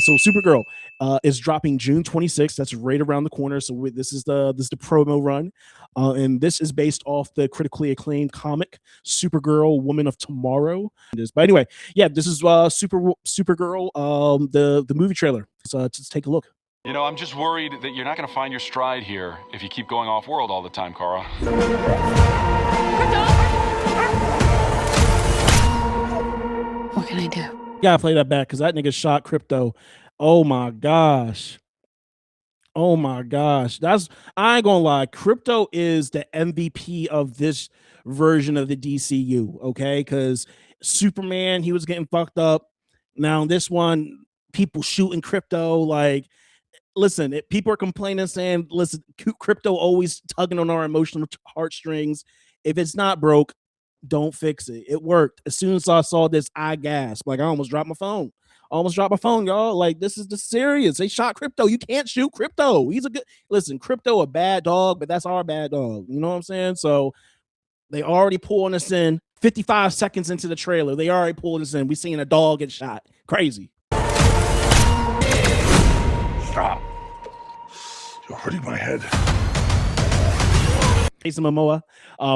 So Supergirl is dropping June 26th. That's right around the corner. So this is the promo run, and this is based off the critically acclaimed comic Supergirl, Woman of Tomorrow. But anyway, yeah, this is Supergirl, the movie trailer. So let's take a look. You know, I'm just worried that you're not going to find your stride here if you keep going off-world all the time, Kara. What can I do? Gotta play that back because that nigga shot Krypto. Oh my gosh. Oh my gosh. I ain't gonna lie. Krypto is the MVP of this version of the DCU, okay? Because Superman, he was getting fucked up. Now, this one, people shooting Krypto. Like, listen, people are complaining, saying, listen, Krypto always tugging on our emotional heartstrings. If it's not broke, don't fix it. It worked. As soon as I saw this, I gasped. Like, I almost dropped my phone. Y'all. Like, this is the serious. They shot Krypto. You can't shoot Krypto. He's a good, listen, Krypto a bad dog, but that's our bad dog. You know what I'm saying? So they already pulling us in 55 seconds into the trailer. They already pulled us in. We seen a dog get shot. Crazy. Stop. You're hurting my head. Jason Momoa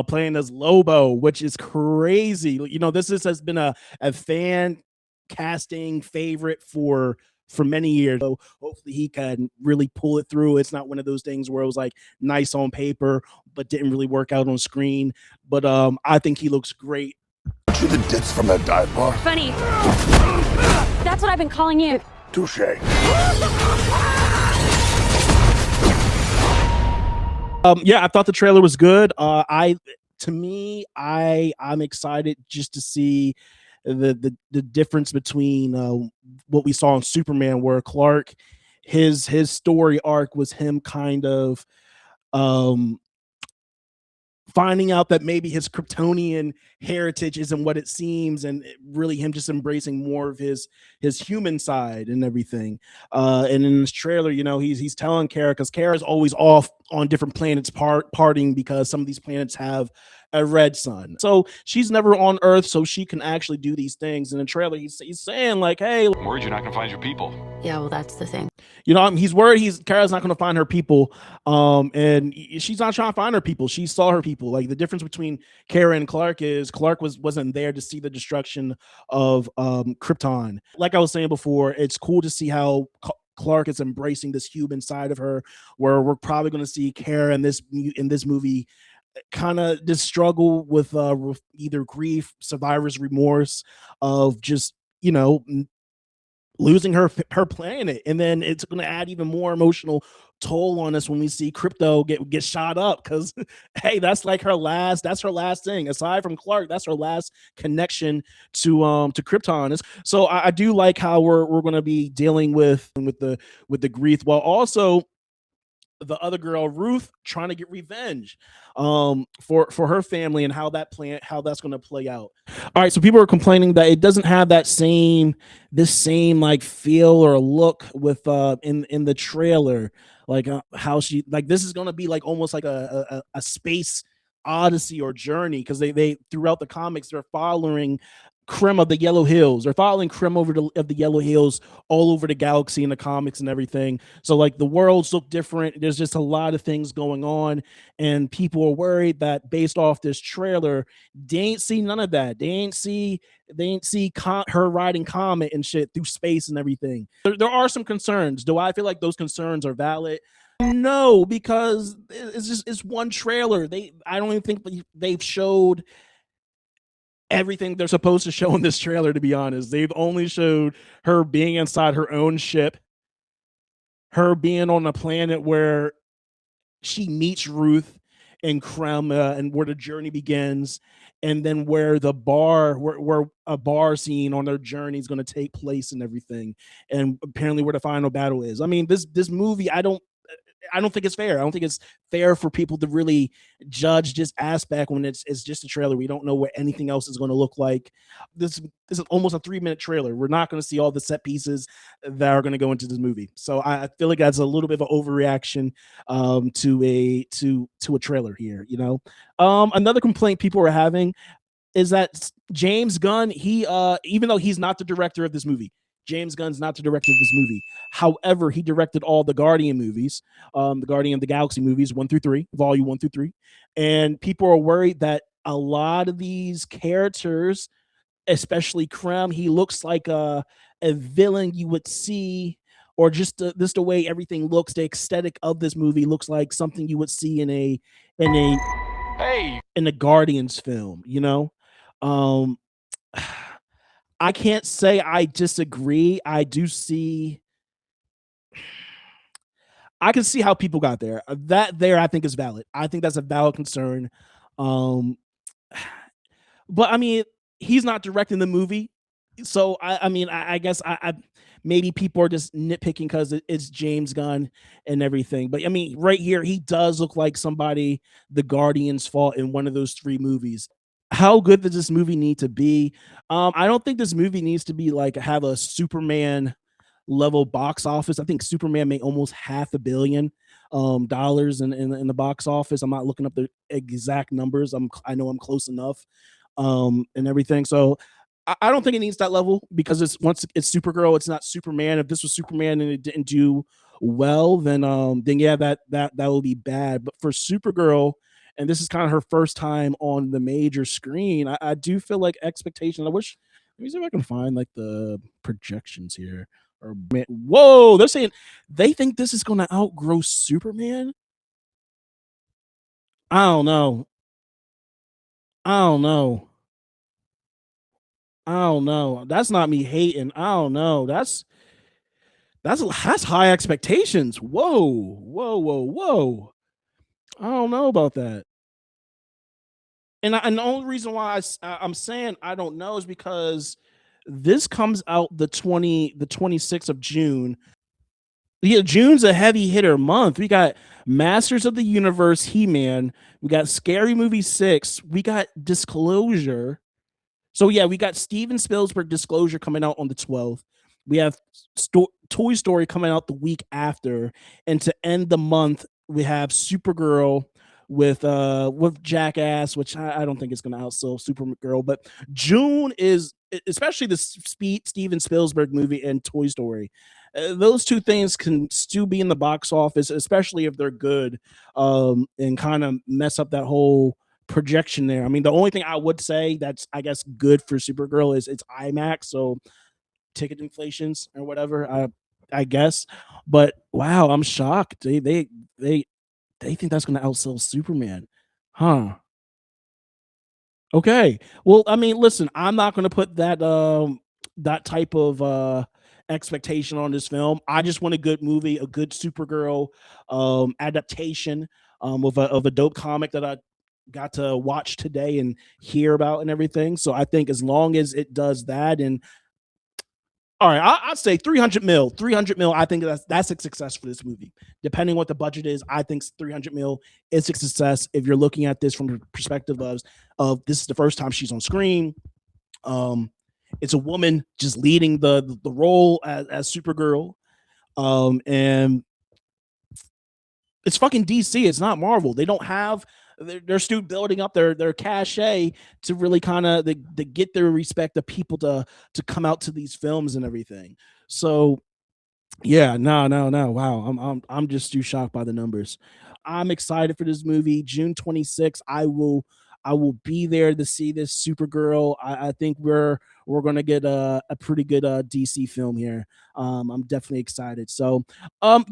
playing as Lobo, which is crazy. You know, this has been a fan casting favorite for many years. So hopefully he can really pull it through. It's not one of those things where it was like nice on paper but didn't really work out on screen. But I think he looks great. To the dits from that dive bar. Funny. That's what I've been calling you. Touche. Yeah, I thought the trailer was good. I'm excited just to see the difference between what we saw in Superman, where Clark, his story arc was him kind of finding out that maybe his Kryptonian heritage isn't what it seems, and really him just embracing more of his human side and everything. And in this trailer, you know, he's telling Kara, because Kara's always off on different planets partying because some of these planets have a red sun. So she's never on Earth, so she can actually do these things. In the trailer, he's saying like, hey, I'm worried you're not going to find your people. Yeah, well, that's the thing. You know, he's worried Kara's not going to find her people. And she's not trying to find her people. She saw her people. Like, the difference between Kara and Clark is Clark wasn't there to see the destruction of Krypton. Like I was saying before, it's cool to see how Clark is embracing this human side of her, where we're probably going to see Kara in this movie kind of this struggle with either grief, survivor's remorse of just, you know, losing her planet. And then it's going to add even more emotional toll on us when we see Krypto get shot up, because hey, that's like her last thing aside from Clark. That's her last connection to Krypton. So I do like how we're going to be dealing with the grief, while also the other girl, Ruth, trying to get revenge for her family, and how that's going to play out. All right, so people are complaining that it doesn't have this same like feel or look with in the trailer, like how she, like, this is going to be like almost like a space odyssey or journey, because they throughout the comics they're following Krim of the Yellow Hills. They're following Krim of the Yellow Hills all over the galaxy in the comics and everything. So like the worlds look different. There's just a lot of things going on, and people are worried that based off this trailer, they ain't see none of that. They ain't see her riding Comet and shit through space and everything. There are some concerns. Do I feel like those concerns are valid? No, because it's one trailer. I don't even think they've showed everything they're supposed to show in this trailer, to be honest. They've only showed her being inside her own ship, her being on a planet where she meets Ruth and Krem, and where the journey begins, and then where the bar, where a bar scene on their journey is going to take place and everything, and apparently where the final battle is. I mean, this movie, I don't think it's fair. I don't think it's fair for people to really judge this aspect when it's just a trailer. We don't know what anything else is going to look like. This is almost a 3-minute trailer. We're not going to see all the set pieces that are going to go into this movie. So I feel like that's a little bit of an overreaction to a trailer here. You know, another complaint people are having is that James Gunn, he even though he's not the director of this movie, James Gunn's not the director of this movie. However, he directed all the Guardian movies, the Guardian of the Galaxy movies, 1 through 3, volume 1 through 3. And people are worried that a lot of these characters, especially Krem, he looks like a villain you would see, or just the way everything looks, the aesthetic of this movie looks like something you would see in a Hey, in a Guardians film, you know? Um, I can't say I disagree. I can see how people got there. That there, I think is valid. I think that's a valid concern. Um, but I mean, he's not directing the movie, so I mean, I guess I maybe people are just nitpicking because it's James Gunn and everything. But I mean, right here, he does look like somebody the Guardians fought in one of those 3 movies. How good does this movie need to be? I don't think this movie needs to be like have a Superman level box office. I think Superman made almost $500 million dollars in the box office. I'm not looking up the exact numbers. I know I'm close enough and everything. So I don't think it needs that level because once it's Supergirl, it's not Superman. If this was Superman and it didn't do well, then yeah, that will be bad. But for Supergirl, and this is kind of her first time on the major screen, I do feel like expectations. I wish, let me see if I can find like the projections here. Or whoa, they're saying they think this is going to outgrow Superman. I don't know. I don't know. I don't know. That's not me hating. I don't know. That's high expectations. Whoa, whoa, whoa, whoa. I don't know about that. And the only reason why I'm saying I don't know is because this comes out the 26th of June. Yeah, June's a heavy hitter month. We got Masters of the Universe, He-Man. We got Scary Movie 6. We got Disclosure. So yeah, we got Steven Spielberg Disclosure coming out on the 12th. We have Toy Story coming out the week after, and to end the month, we have Supergirl with Jackass, which I don't think it's going to outsell Supergirl. But June is, especially the Steven Spielberg movie and Toy Story. Those 2 things can still be in the box office, especially if they're good, and kind of mess up that whole projection there. I mean, the only thing I would say that's, I guess, good for Supergirl is it's IMAX, so ticket inflations or whatever. I guess, but wow, I'm shocked. They think that's going to outsell Superman, huh? Okay. Well, I mean, listen, I'm not going to put that type of expectation on this film. I just want a good movie, a good Supergirl adaptation of a dope comic that I got to watch today and hear about and everything. So I think as long as it does that, and all right, I'd say 300 mil. 300 mil. I think that's a success for this movie. Depending what the budget is, I think 300 mil is a success. If you're looking at this from the perspective of this is the first time she's on screen, it's a woman just leading the role as Supergirl, and it's fucking DC. It's not Marvel. They don't have. They're still building up their cachet to really kind of to get their respect of people to come out to these films and everything. So yeah, no. Wow, I'm just too shocked by the numbers. I'm excited for this movie. June 26th. I will be there to see this Supergirl. I think we're gonna get a pretty good DC film here. I'm definitely excited. So yeah.